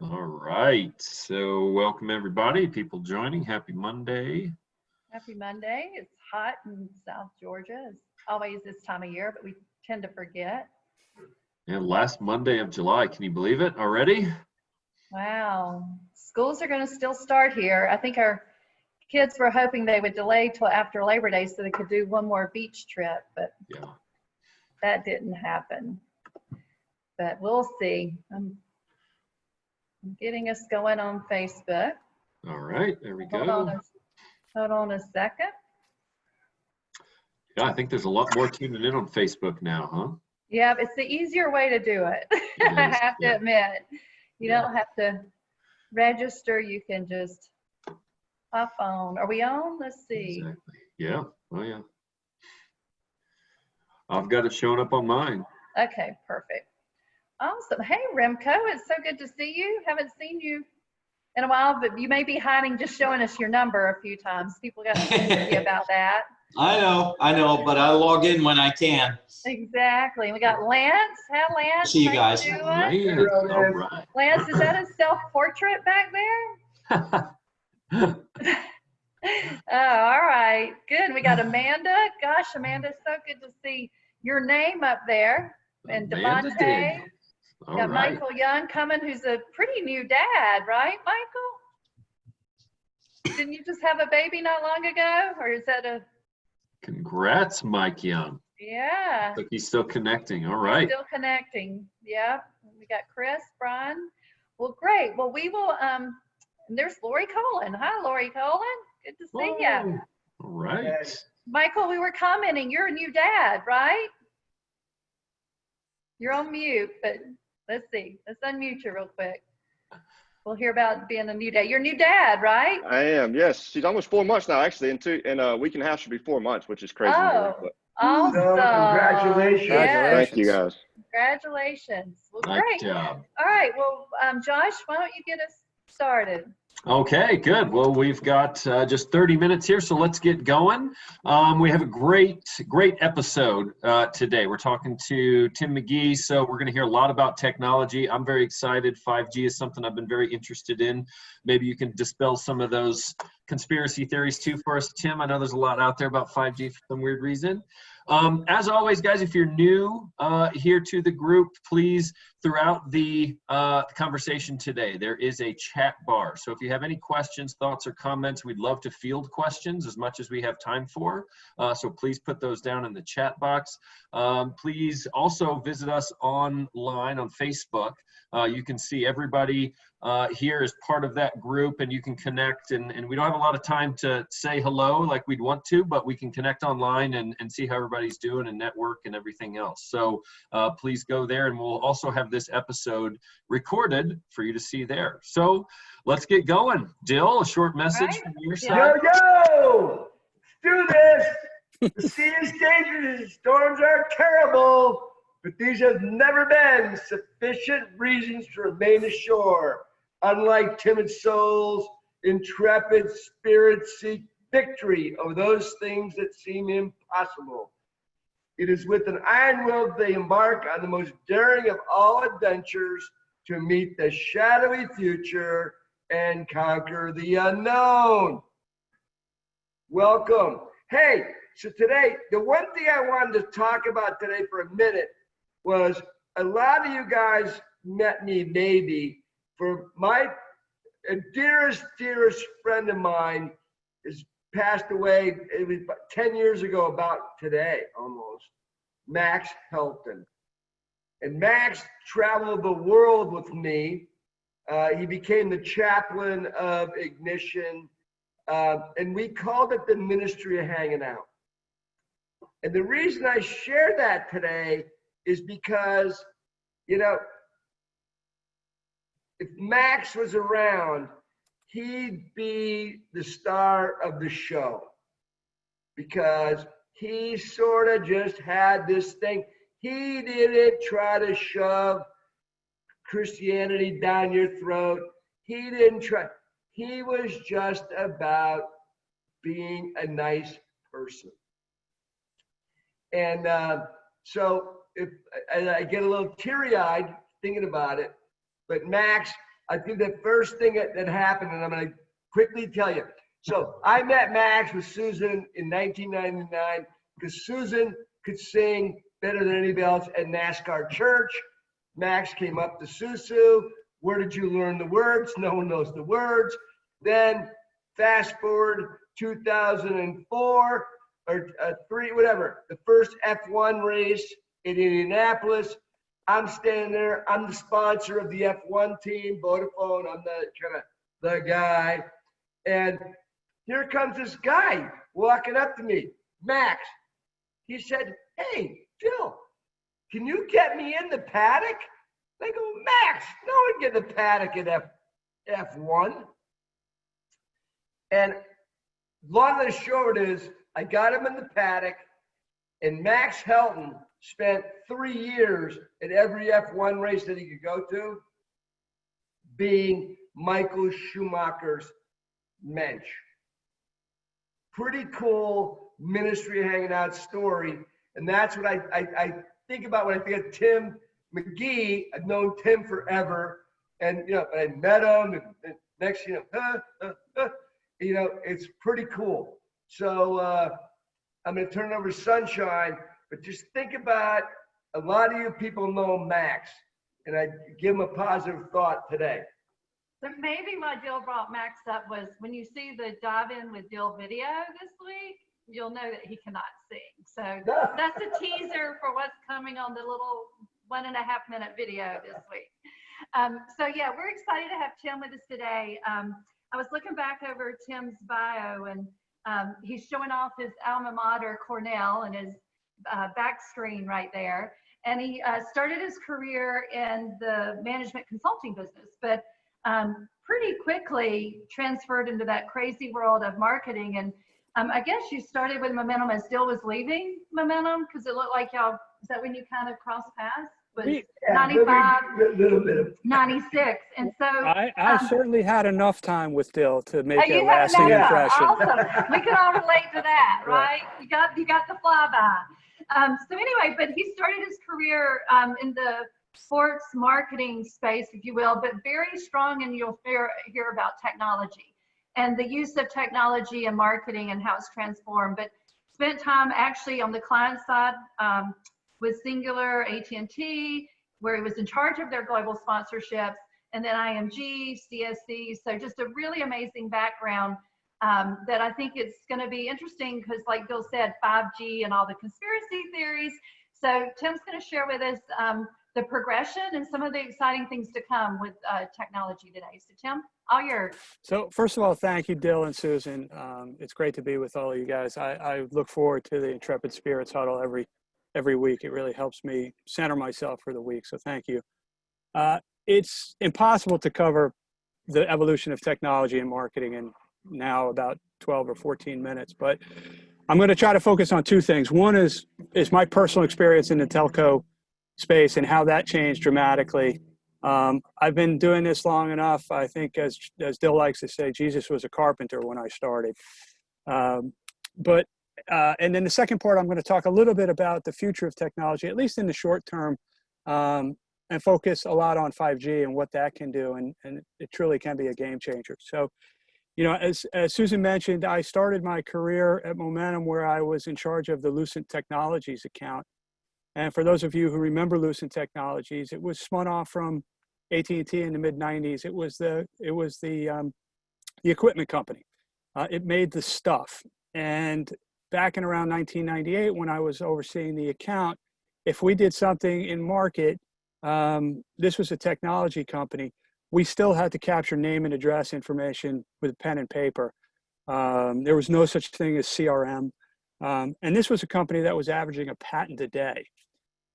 All right. So welcome everybody, people joining. Happy Monday. Happy Monday. It's hot in South Georgia. It's always this time of year, but we tend to forget. And last Monday of July. Can you believe it already? Wow. Schools are going to still start here. I think our kids were hoping they would delay till after Labor Day so they could do one more beach trip, but Yeah. that didn't happen. But we'll see. I'm getting us going on Facebook. All right. There we Hold go. on a second. Yeah, I think there's a lot more tuning in on Facebook now, huh? Yeah, it's the easier way to do it. It I is, have to yeah. admit. You Yeah. don't have to register. You can just hop on. Are we on? Let's see. Exactly. Yeah. Oh yeah. I've got it showing up on mine. Okay, perfect. Awesome. Hey, Remco, it's so good to see you. Haven't seen you in a while, but you may be hiding, just showing us your number a few times. People got sneaky about that. I know, but I log in when I can. Exactly. We got Lance. Hi, Lance. See you How guys. doing? Man, all right. Lance, is that a self-portrait back there? Oh, all right. Good. We got Amanda. Gosh, Amanda, it's so good to see your name up there. And Amanda Devontae. did. All Got right. Michael Young coming, who's a pretty new dad, right, Michael? Didn't you just have a baby not long ago? Or is that a... Congrats, Mike Young. Yeah. Look, he's still connecting. All right. Still connecting. Yeah. We got Chris, Brian. Well, great. Well, we will, and there's Lori Colin. Hi, Lori Colin. Good to see you. Whoa. All right. Michael, we were commenting, you're a new dad, right? You're on mute, but let's see. Let's unmute you real quick. We'll hear about being a new dad. You're a new dad, right? I am, yes. She's almost 4 months now, actually. In a week and a half should be 4 months, which is crazy. Oh, But awesome. So, congratulations. Yes. thank you, guys. Congratulations. Well, Nice great. job. All right. Well, Josh, why don't you get us started? Okay, good. Well, we've got just 30 minutes here, so let's get going. We have a great episode today. We're talking to Tim McGhee, so we're going to hear a lot about technology. I'm very excited. 5G is something I've been very interested in. Maybe you can dispel some of those conspiracy theories too for us, Tim. I know there's a lot out there about 5G for some weird reason. As always, guys, if you're new here to the group, please, throughout the conversation today, there is a chat bar. So if you have any questions, thoughts, or comments, we'd love to field questions as much as we have time for. So please put those down in the chat box. Please also visit us online on Facebook. You can see everybody here as part of that group, and you can connect, and we don't have a lot of time to say hello like we'd want to, but we can connect online and see how everybody's doing and network and everything else. So please go there, and we'll also have this episode recorded for you to see there. So let's get going. Dill, a short message from your side. Yo, let's do this. The sea is dangerous, storms are terrible, but these have never been sufficient reasons to remain ashore. Unlike timid souls, intrepid spirits seek victory over those things that seem impossible. It is with an iron will they embark on the most daring of all adventures to meet the shadowy future and conquer the unknown. Welcome. Hey, so today, the one thing I wanted to talk about today for a minute was a lot of you guys met me maybe for my dearest friend of mine has passed away. It was about 10 years ago, about today almost, Max Helton. And Max traveled the world with me. He became the chaplain of Ignition, and we called it the Ministry of Hanging Out. And the reason I share that today is because, you know, if Max was around, he'd be the star of the show because he sort of just had this thing. He didn't try to shove Christianity down your throat. He didn't try. He was just about being a nice person. And so if and I get a little teary-eyed thinking about it, but Max, I think the first thing that happened, and I'm going to quickly tell you. So I met Max with Susan in 1999 because Susan could sing better than anybody else at NASCAR church. Max came up to Susu. Where did you learn the words? No one knows the words. Then fast forward 2004 or three, whatever, the first F1 race in Indianapolis. I'm standing there. I'm the sponsor of the F1 team, Vodafone. I'm the guy. And here comes this guy walking up to me, Max. He said, "Hey, Phil, can you get me in the paddock?" I go, "Max, no one get in the paddock at F1. And long and short is, I got him in the paddock, and Max Helton spent 3 years at every F1 race that he could go to, being Michael Schumacher's mensch. Pretty cool ministry hanging out story. And that's what I think about when I think of Tim McGhee. I've known Tim forever. And, I met him, and next, it's pretty cool. So I'm going to turn it over to Sunshine, but just think about, a lot of you people know Max, and I give him a positive thought today. So maybe why Dill brought Max up was when you see the Dive In with Dill video this week, you'll know that he cannot sing. So that's a teaser for what's coming on the little 1.5-minute video this week. So yeah, we're excited to have Tim with us today. I was looking back over Tim's bio, and he's showing off his alma mater, Cornell, and his back screen right there. And he started his career in the management consulting business, but pretty quickly transferred into that crazy world of marketing. And I guess you started with Momentum as Dill was leaving Momentum, because it looked like y'all, is that when you kind of crossed paths? Was 95, little bit of 96. And so I certainly had enough time with Dill to make a you had lasting enough impression. time. Awesome. We can all relate to that, right? You got the flyby. So anyway, but he started his career in the sports marketing space, if you will, but very strong, and you'll hear about technology and the use of technology and marketing and how it's transformed. But spent time actually on the client side with Singular, AT&T, where he was in charge of their global sponsorships, and then IMG, CSC. So just a really amazing background that I think it's going to be interesting because, like Bill said, 5G and all the conspiracy theories. So Tim's going to share with us the progression and some of the exciting things to come with technology today. So Tim, all yours. So first of all, thank you, Dill and Susan. It's great to be with all of you guys. I look forward to the Intrepid Spirits Huddle every week. It really helps me center myself for the week. So thank you. It's impossible to cover the evolution of technology and marketing in now about 12 or 14 minutes, but I'm going to try to focus on two things. One is my personal experience in the telco space and how that changed dramatically. I've been doing this long enough. I think, as Dill likes to say, Jesus was a carpenter when I started. And then the second part, I'm going to talk a little bit about the future of technology, at least in the short term, and focus a lot on 5G and what that can do. And it truly can be a game changer. So, as Susan mentioned, I started my career at Momentum, where I was in charge of the Lucent Technologies account. And for those of you who remember Lucent Technologies, it was spun off from AT&T in the mid '90s. It was the equipment company. It made the stuff. And back in around 1998, when I was overseeing the account, if we did something in market, this was a technology company, we still had to capture name and address information with pen and paper. There was no such thing as CRM. And this was a company that was averaging a patent a day.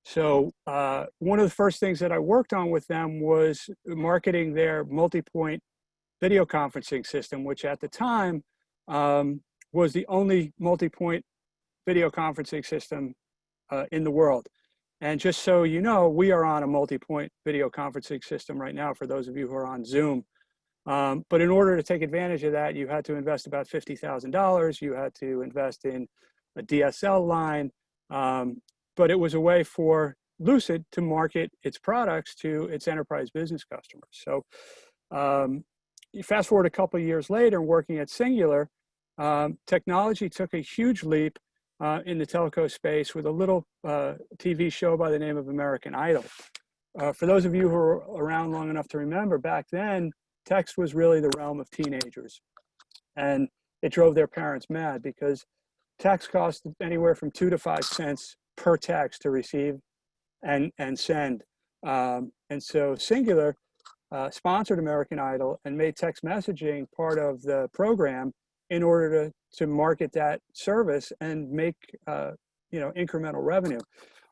So one of the first things that I worked on with them was marketing their multi-point video conferencing system, which at the time was the only multi-point video conferencing system in the world. And just so you know, we are on a multi-point video conferencing system right now for those of you who are on Zoom. But in order to take advantage of that, you had to invest about $50,000. You had to invest in a DSL line. But it was a way for Lucent to market its products to its enterprise business customers. So You fast forward a couple of years later, working at Singular, technology took a huge leap in the telco space with a little TV show by the name of American Idol. For those of you who are around long enough to remember, back then, text was really the realm of teenagers. And it drove their parents mad because text cost anywhere from 2 to 5 cents per text to receive and send. And so Singular sponsored American Idol and made text messaging part of the program in order to market that service and make incremental revenue.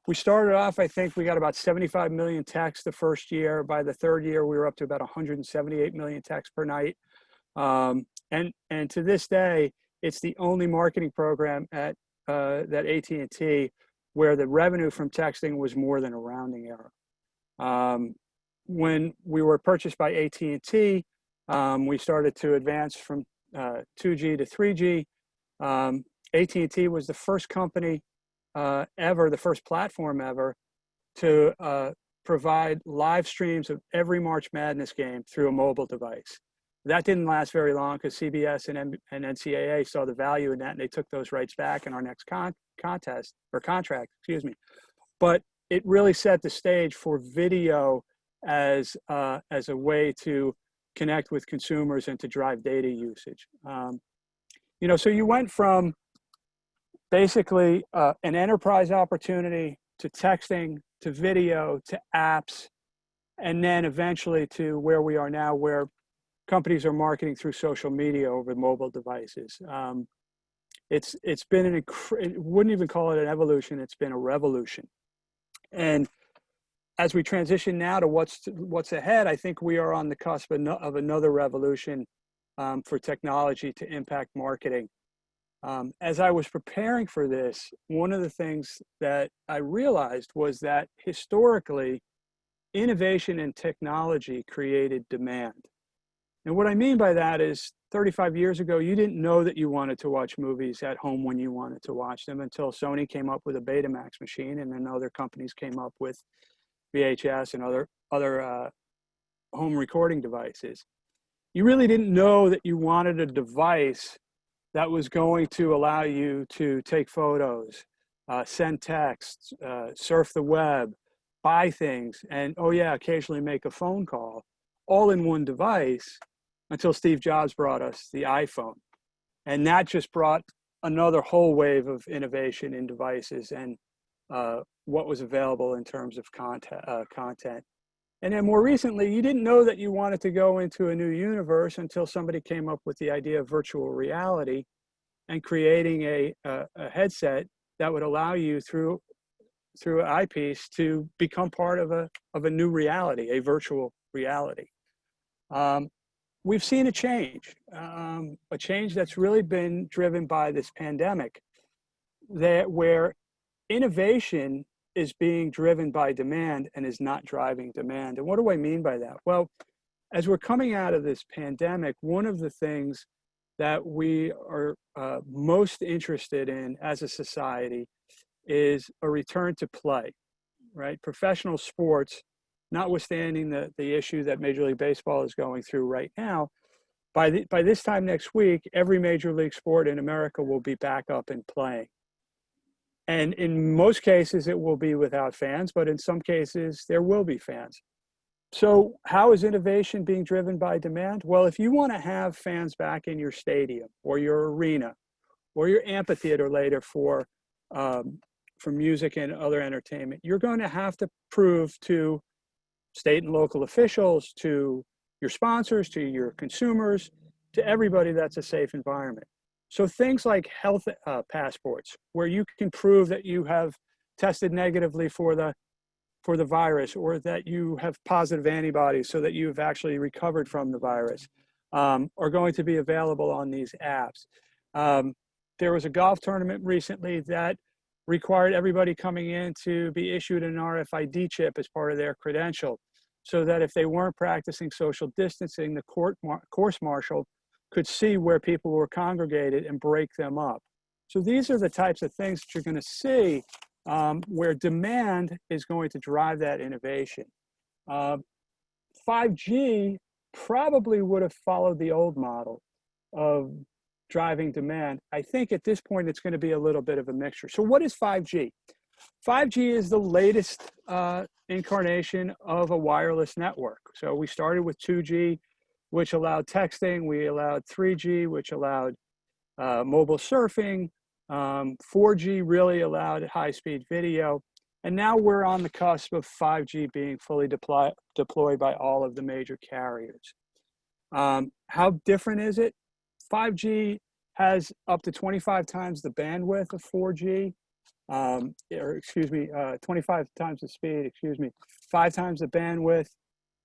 We started off, I think we got about 75 million texts the first year. By the third year, we were up to about 178 million texts per night. And to this day, it's the only marketing program at that AT&T where the revenue from texting was more than a rounding error. When we were purchased by AT&T, we started to advance from 2G to 3G. AT&T was the first company ever, the first platform ever, to provide live streams of every March Madness game through a mobile device. That didn't last very long because CBS and NCAA saw the value in that, and they took those rights back in our next contract, excuse me. But it really set the stage for video as a way to connect with consumers and to drive data usage. So you went from basically an enterprise opportunity to texting, to video, to apps, and then eventually to where we are now, where companies are marketing through social media over mobile devices. It's been wouldn't even call it an evolution, it's been a revolution. And as we transition now to what's ahead, I think we are on the cusp of another revolution for technology to impact marketing. As I was preparing for this, one of the things that I realized was that historically, innovation in technology created demand. And what I mean by that is 35 years ago, you didn't know that you wanted to watch movies at home when you wanted to watch them until Sony came up with a Betamax machine, and then other companies came up with VHS and other home recording devices. You really didn't know that you wanted a device that was going to allow you to take photos, send texts, surf the web, buy things, and occasionally make a phone call, all in one device, until Steve Jobs brought us the iPhone. And that just brought another whole wave of innovation in devices and what was available in terms of content. And then more recently, you didn't know that you wanted to go into a new universe until somebody came up with the idea of virtual reality and creating a headset that would allow you through an eyepiece to become part of a new reality, a virtual reality. We've seen a change that's really been driven by this pandemic, where innovation is being driven by demand and is not driving demand. And what do I mean by that? Well, as we're coming out of this pandemic, one of the things that we are most interested in as a society is a return to play, right? Professional sports, notwithstanding the issue that Major League Baseball is going through right now, by this time next week, every major league sport in America will be back up and playing. And in most cases, it will be without fans, but in some cases, there will be fans. So how is innovation being driven by demand? Well, if you want to have fans back in your stadium or your arena or your amphitheater later for music and other entertainment, you're going to have to prove to state and local officials, to your sponsors, to your consumers, to everybody that's a safe environment. So things like health passports, where you can prove that you have tested negatively for the virus, or that you have positive antibodies so that you've actually recovered from the virus, are going to be available on these apps. There was a golf tournament recently that required everybody coming in to be issued an RFID chip as part of their credential, so that if they weren't practicing social distancing, the course marshal could see where people were congregated and break them up. So these are the types of things that you're going to see where demand is going to drive that innovation. 5G probably would have followed the old model of driving demand. I think at this point, it's going to be a little bit of a mixture. So what is 5G? 5G is the latest incarnation of a wireless network. So we started with 2G, which allowed texting. We allowed 3G, which allowed mobile surfing. 4G really allowed high-speed video. And now we're on the cusp of 5G being fully deployed by all of the major carriers. How different is it? 5G has up to 25 times the bandwidth of 4G, 25 times the speed, 5 times the bandwidth.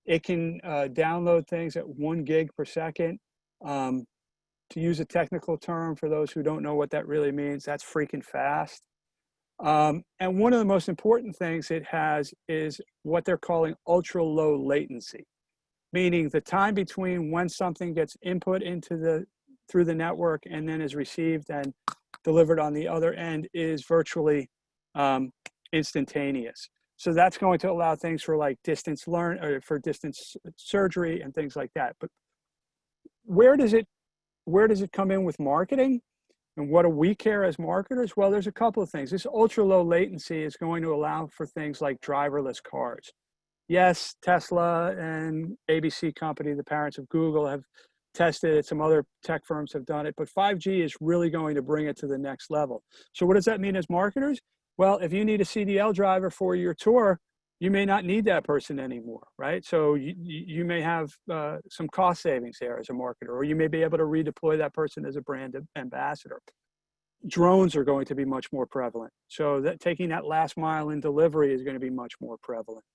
It can download things at 1 gig per second. To use a technical term for those who don't know what that really means, that's freaking fast. And one of the most important things it has is what they're calling ultra low latency, meaning the time between when something gets input into through the network and then is received and delivered on the other end is virtually instantaneous. So that's going to allow things for like distance surgery and things like that. But where does it come in with marketing? And what do we care as marketers? Well, there's a couple of things. This ultra low latency is going to allow for things like driverless cars. Yes, Tesla and ABC company, the parents of Google, have tested it. Some other tech firms have done it, but 5G is really going to bring it to the next level. So what does that mean as marketers? Well, if you need a CDL driver for your tour, you may not need that person anymore, right? So you may have some cost savings there as a marketer, or you may be able to redeploy that person as a brand ambassador. Drones are going to be much more prevalent. So that taking that last mile in delivery is going to be much more prevalent.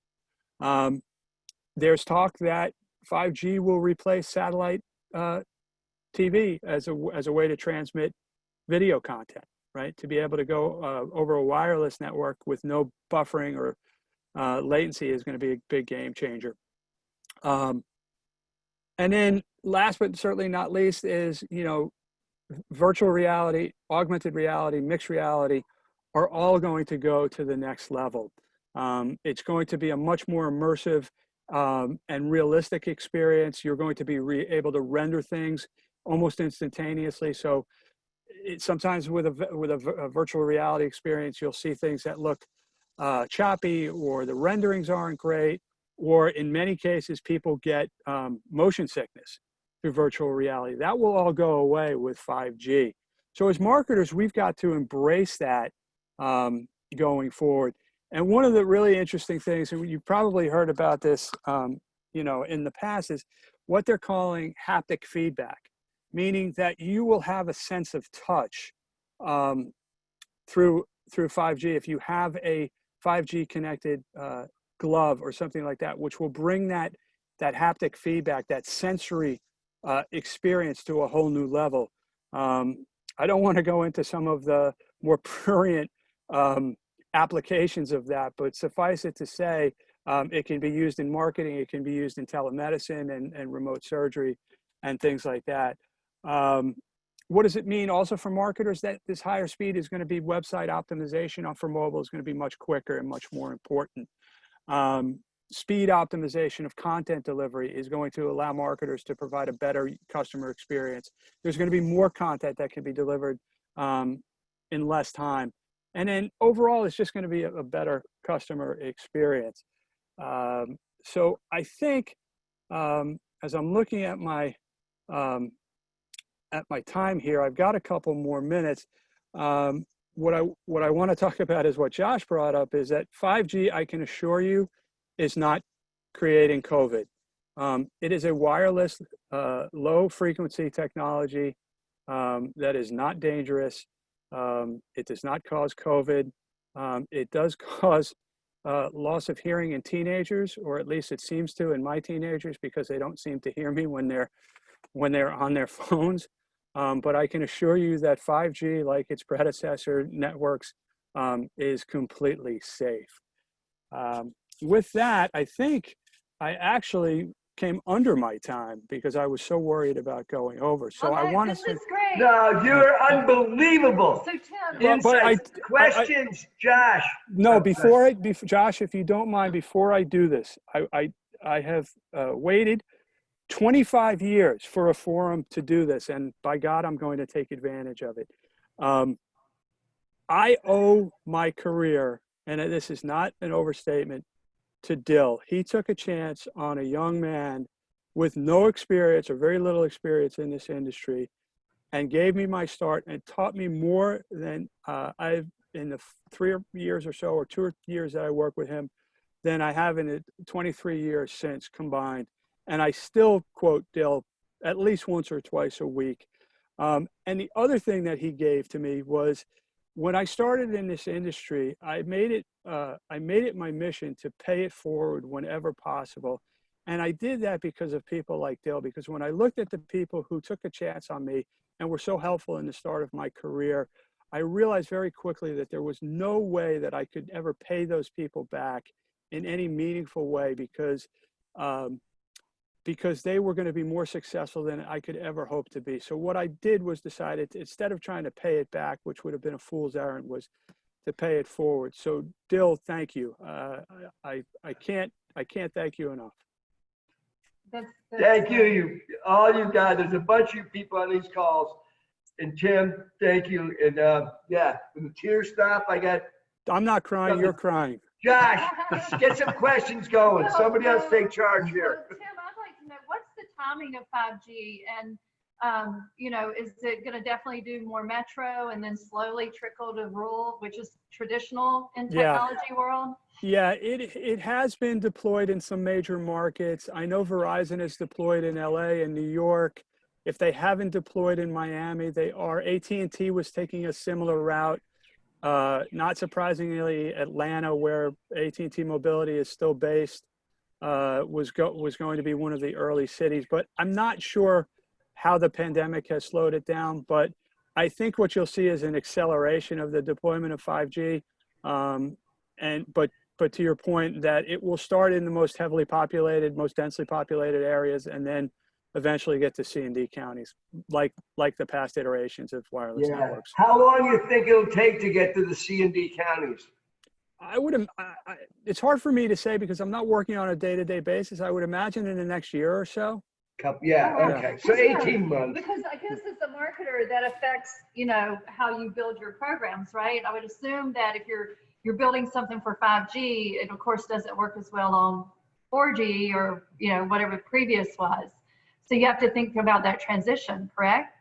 There's talk that 5G will replace satellite TV as a way to transmit video content, right? To be able to go over a wireless network with no buffering or latency is going to be a big game changer. And then last but certainly not least is, virtual reality, augmented reality, mixed reality are all going to go to the next level. It's going to be a much more immersive and realistic experience. You're going to be able to render things almost instantaneously. So sometimes with a virtual reality experience, you'll see things that look choppy, or the renderings aren't great, or in many cases, people get motion sickness through virtual reality. That will all go away with 5G. So as marketers, we've got to embrace that going forward. And one of the really interesting things, and you've probably heard about this, in the past, is what they're calling haptic feedback, meaning that you will have a sense of touch through 5G. If you have a 5G connected glove or something like that, which will bring that haptic feedback, that sensory experience to a whole new level. I don't want to go into some of the more prurient applications of that, but suffice it to say, it can be used in marketing, it can be used in telemedicine and remote surgery and things like that. What does it mean also for marketers? That this higher speed is going to be website optimization for mobile is going to be much quicker and much more important. Speed optimization of content delivery is going to allow marketers to provide a better customer experience. There's going to be more content that can be delivered in less time. And then overall, it's just going to be a better customer experience. So I think as I'm looking at my time here, I've got a couple more minutes. What I want to talk about is what Josh brought up, is that 5G, I can assure you, is not creating COVID. It is a wireless, low frequency technology that is not dangerous. It does not cause COVID. It does cause loss of hearing in teenagers, or at least it seems to in my teenagers, because they don't seem to hear me when they're on their phones. But I can assure you that 5G, like its predecessor networks, is completely safe. With that, I think I actually came under my time because I was so worried about going over. So I want to say, great. No, you're unbelievable. So Tim, Insights, questions, Josh. no, Josh, if you don't mind, before I do this, I have waited 25 years for a forum to do this, and by God, I'm going to take advantage of it. I owe my career, and this is not an overstatement, to Dill. He took a chance on a young man with no experience or very little experience in this industry and gave me my start and taught me more than I've in the 3 years or so, or 2 years that I work with him, than I have in the 23 years since combined. And I still quote Dill at least once or twice a week. And the other thing that he gave to me was, when I started in this industry, I made it my mission to pay it forward whenever possible. And I did that because of people like Dill, because when I looked at the people who took a chance on me and were so helpful in the start of my career, I realized very quickly that there was no way that I could ever pay those people back in any meaningful way, because they were going to be more successful than I could ever hope to be. So what I did was decided to, instead of trying to pay it back, which would have been a fool's errand, was to pay it forward. So Dill, thank you. I can't thank you enough. Thank you, all you guys. There's a bunch of you people on these calls. And Tim, thank you. And yeah, when the tears stop, I'm not crying, you're crying. Josh, let's get some questions going. Somebody else take charge here. Tim, I'd like to know, what's the timing of 5G? And, is it going to definitely do more metro and then slowly trickle to rural, which is traditional in technology world? Yeah, it has been deployed in some major markets. I know Verizon is deployed in LA and New York. If they haven't deployed in Miami, they are. AT&T was taking a similar route. Not surprisingly, Atlanta, where AT&T Mobility is still based, was going to be one of the early cities. But I'm not sure how the pandemic has slowed it down. But I think what you'll see is an acceleration of the deployment of 5G. But to your point, that it will start in the most heavily populated, most densely populated areas, and then eventually get to C and D counties, like the past iterations of wireless networks. How long do you think it'll take to get to the C and D counties? It's hard for me to say because I'm not working on a day-to-day basis. I would imagine in the next year or so. Okay. So 18 months. Because I guess as a marketer, that affects, how you build your programs, right? I would assume that if you're building something for 5G, it of course doesn't work as well on 4G or, whatever previous was. So you have to think about that transition, correct?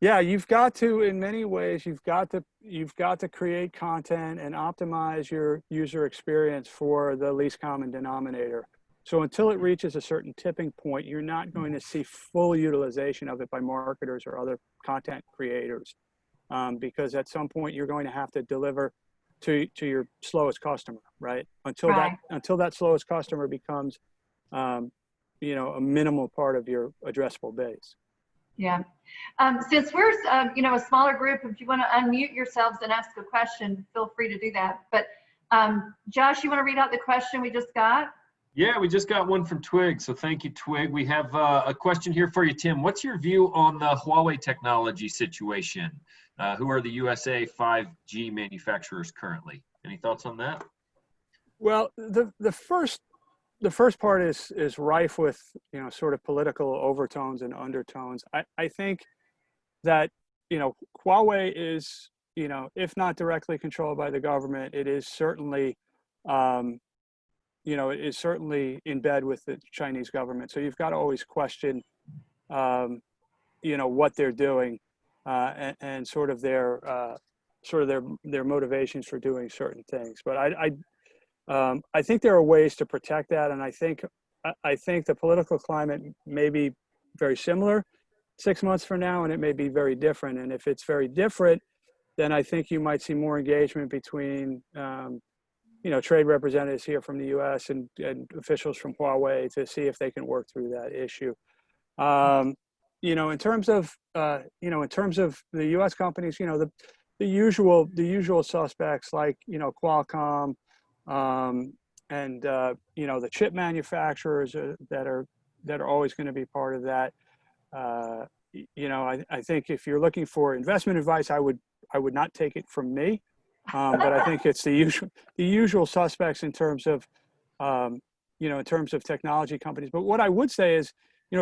Yeah, you've got to, in many ways, you've got to create content and optimize your user experience for the least common denominator. So until it reaches a certain tipping point, you're not going to see full utilization of it by marketers or other content creators, because at some point you're going to have to deliver to your slowest customer, right? Until that slowest customer becomes a minimal part of your addressable base. Yeah. Since we're, a smaller group, if you want to unmute yourselves and ask a question, feel free to do that. But Josh, you want to read out the question we just got? Yeah, we just got one from Twig. So thank you, Twig. We have a question here for you, Tim. What's your view on the Huawei technology situation? Who are the USA 5G manufacturers currently? Any thoughts on that? Well, the first part is rife with sort of political overtones and undertones. I think that Huawei is if not directly controlled by the government, it is certainly in bed with the Chinese government. So you've got to always question what they're doing and sort of their motivations for doing certain things. But I think there are ways to protect that, and I think the political climate may be very similar 6 months from now, and it may be very different. And if it's very different, then I think you might see more engagement between trade representatives here from the U.S. and officials from Huawei to see if they can work through that issue. In terms of the U.S. companies, the usual suspects like Qualcomm. And the chip manufacturers that are always going to be part of that. I think if you're looking for investment advice, I would not take it from me, but I think it's the usual suspects in terms of technology companies. But what I would say is,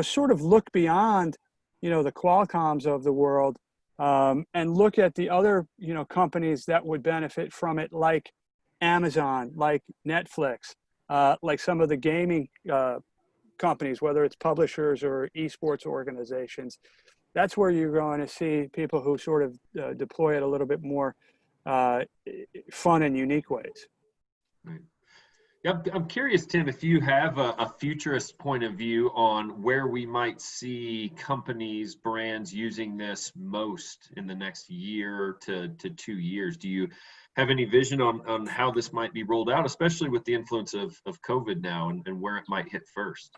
sort of look beyond, the Qualcomms of the world, and look at the other, companies that would benefit from it, like Amazon, like Netflix, like some of the gaming companies, whether it's publishers or esports organizations. That's where you're going to see people who sort of deploy it a little bit more fun and unique ways. Right. Yeah, I'm curious, Tim, if you have a futurist point of view on where we might see companies, brands using this most in the next year to 2 years. Do you have any vision on how this might be rolled out, especially with the influence of COVID now, and where it might hit first?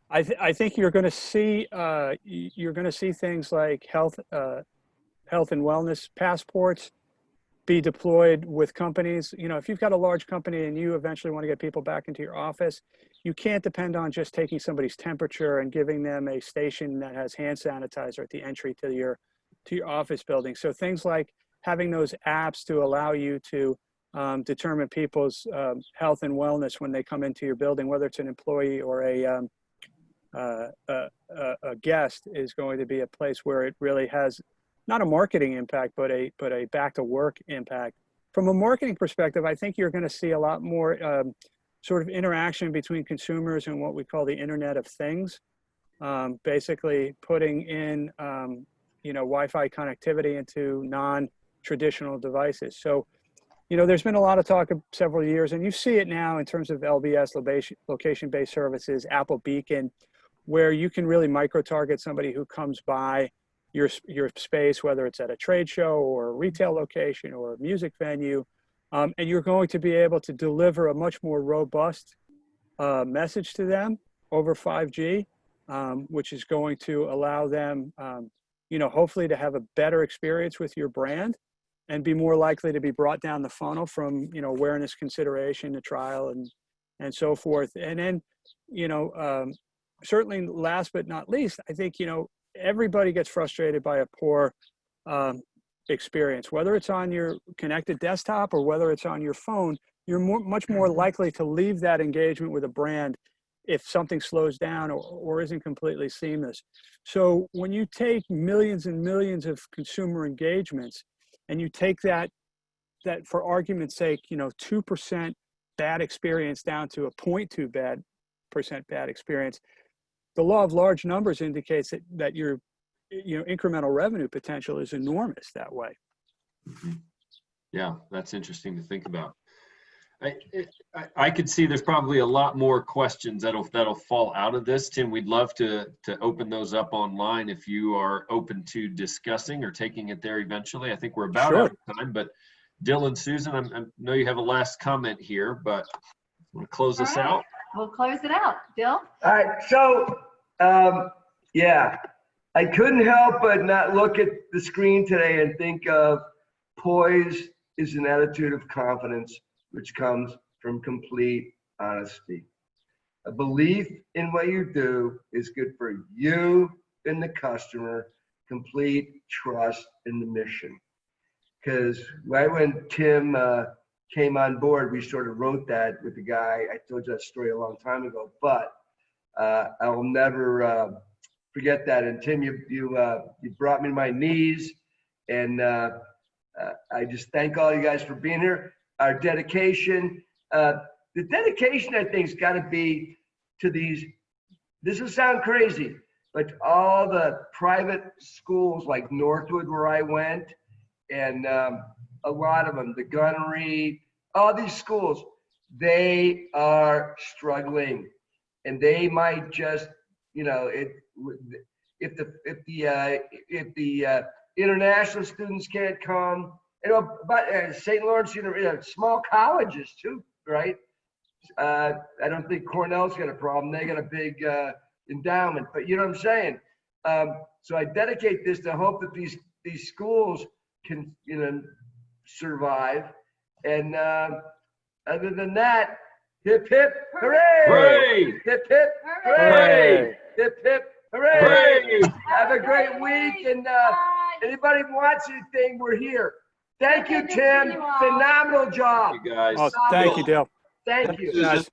I think you're going to see things like health and wellness passports be deployed with companies. If you've got a large company and you eventually want to get people back into your office, you can't depend on just taking somebody's temperature and giving them a station that has hand sanitizer at the entry to your office building. So things like having those apps to allow you to determine people's health and wellness when they come into your building, whether it's an employee or a guest, is going to be a place where it really has not a marketing impact, but a back to work impact. From a marketing perspective, I think you're going to see a lot more sort of interaction between consumers and what we call the Internet of Things. Basically putting in Wi-Fi connectivity into non-traditional devices. So there's been a lot of talk of several years, and you see it now in terms of LBS, location-based services, Apple Beacon, where you can really micro-target somebody who comes by your space, whether it's at a trade show or a retail location or a music venue, and you're going to be able to deliver a much more robust message to them over 5G, which is going to allow them, hopefully to have a better experience with your brand and be more likely to be brought down the funnel from, awareness, consideration to trial and so forth. And then, certainly last but not least, I think, everybody gets frustrated by a poor experience, whether it's on your connected desktop or whether it's on your phone. You're much more likely to leave that engagement with a brand if something slows down or isn't completely seamless. So when you take millions and millions of consumer engagements and you take that for argument's sake, 2% bad experience down to a 0.2% bad experience, the law of large numbers indicates that your incremental revenue potential is enormous that way. Mm-hmm. Yeah, that's interesting to think about. I could see there's probably a lot more questions that'll fall out of this. Tim, we'd love to open those up online if you are open to discussing or taking it there eventually. I think we're about out of time, but Dylan, Susan, I know you have a last comment here, but want to close this out? We'll close it out. Dill? All right, so I couldn't help but not look at the screen today and think of poise is an attitude of confidence, which comes from complete honesty. A belief in what you do is good for you and the customer, complete trust in the mission. Because right when Tim came on board, we sort of wrote that with the guy. I told you that story a long time ago, but I will never forget that. And Tim, you brought me to my knees, and I just thank all you guys for being here. Our dedication, the dedication, I think, has got to be to these. This will sound crazy, but all the private schools like Northwood, where I went, and a lot of them, the Gunnery, all these schools, they are struggling, and they might just, if the international students can't come, but St. Lawrence University, small colleges too, right? I don't think Cornell's got a problem. They got a big endowment, but you know what I'm saying? So I dedicate this to hope that these schools can, survive. And other than that, hip hip hooray! Hooray! Hip hip hooray! Hip hip hooray! Hooray! Have a great week, and anybody wants anything, we're here. Thank you, Tim. Phenomenal job. Thank you guys. Oh, thank you, Dale. Thank you. Susan.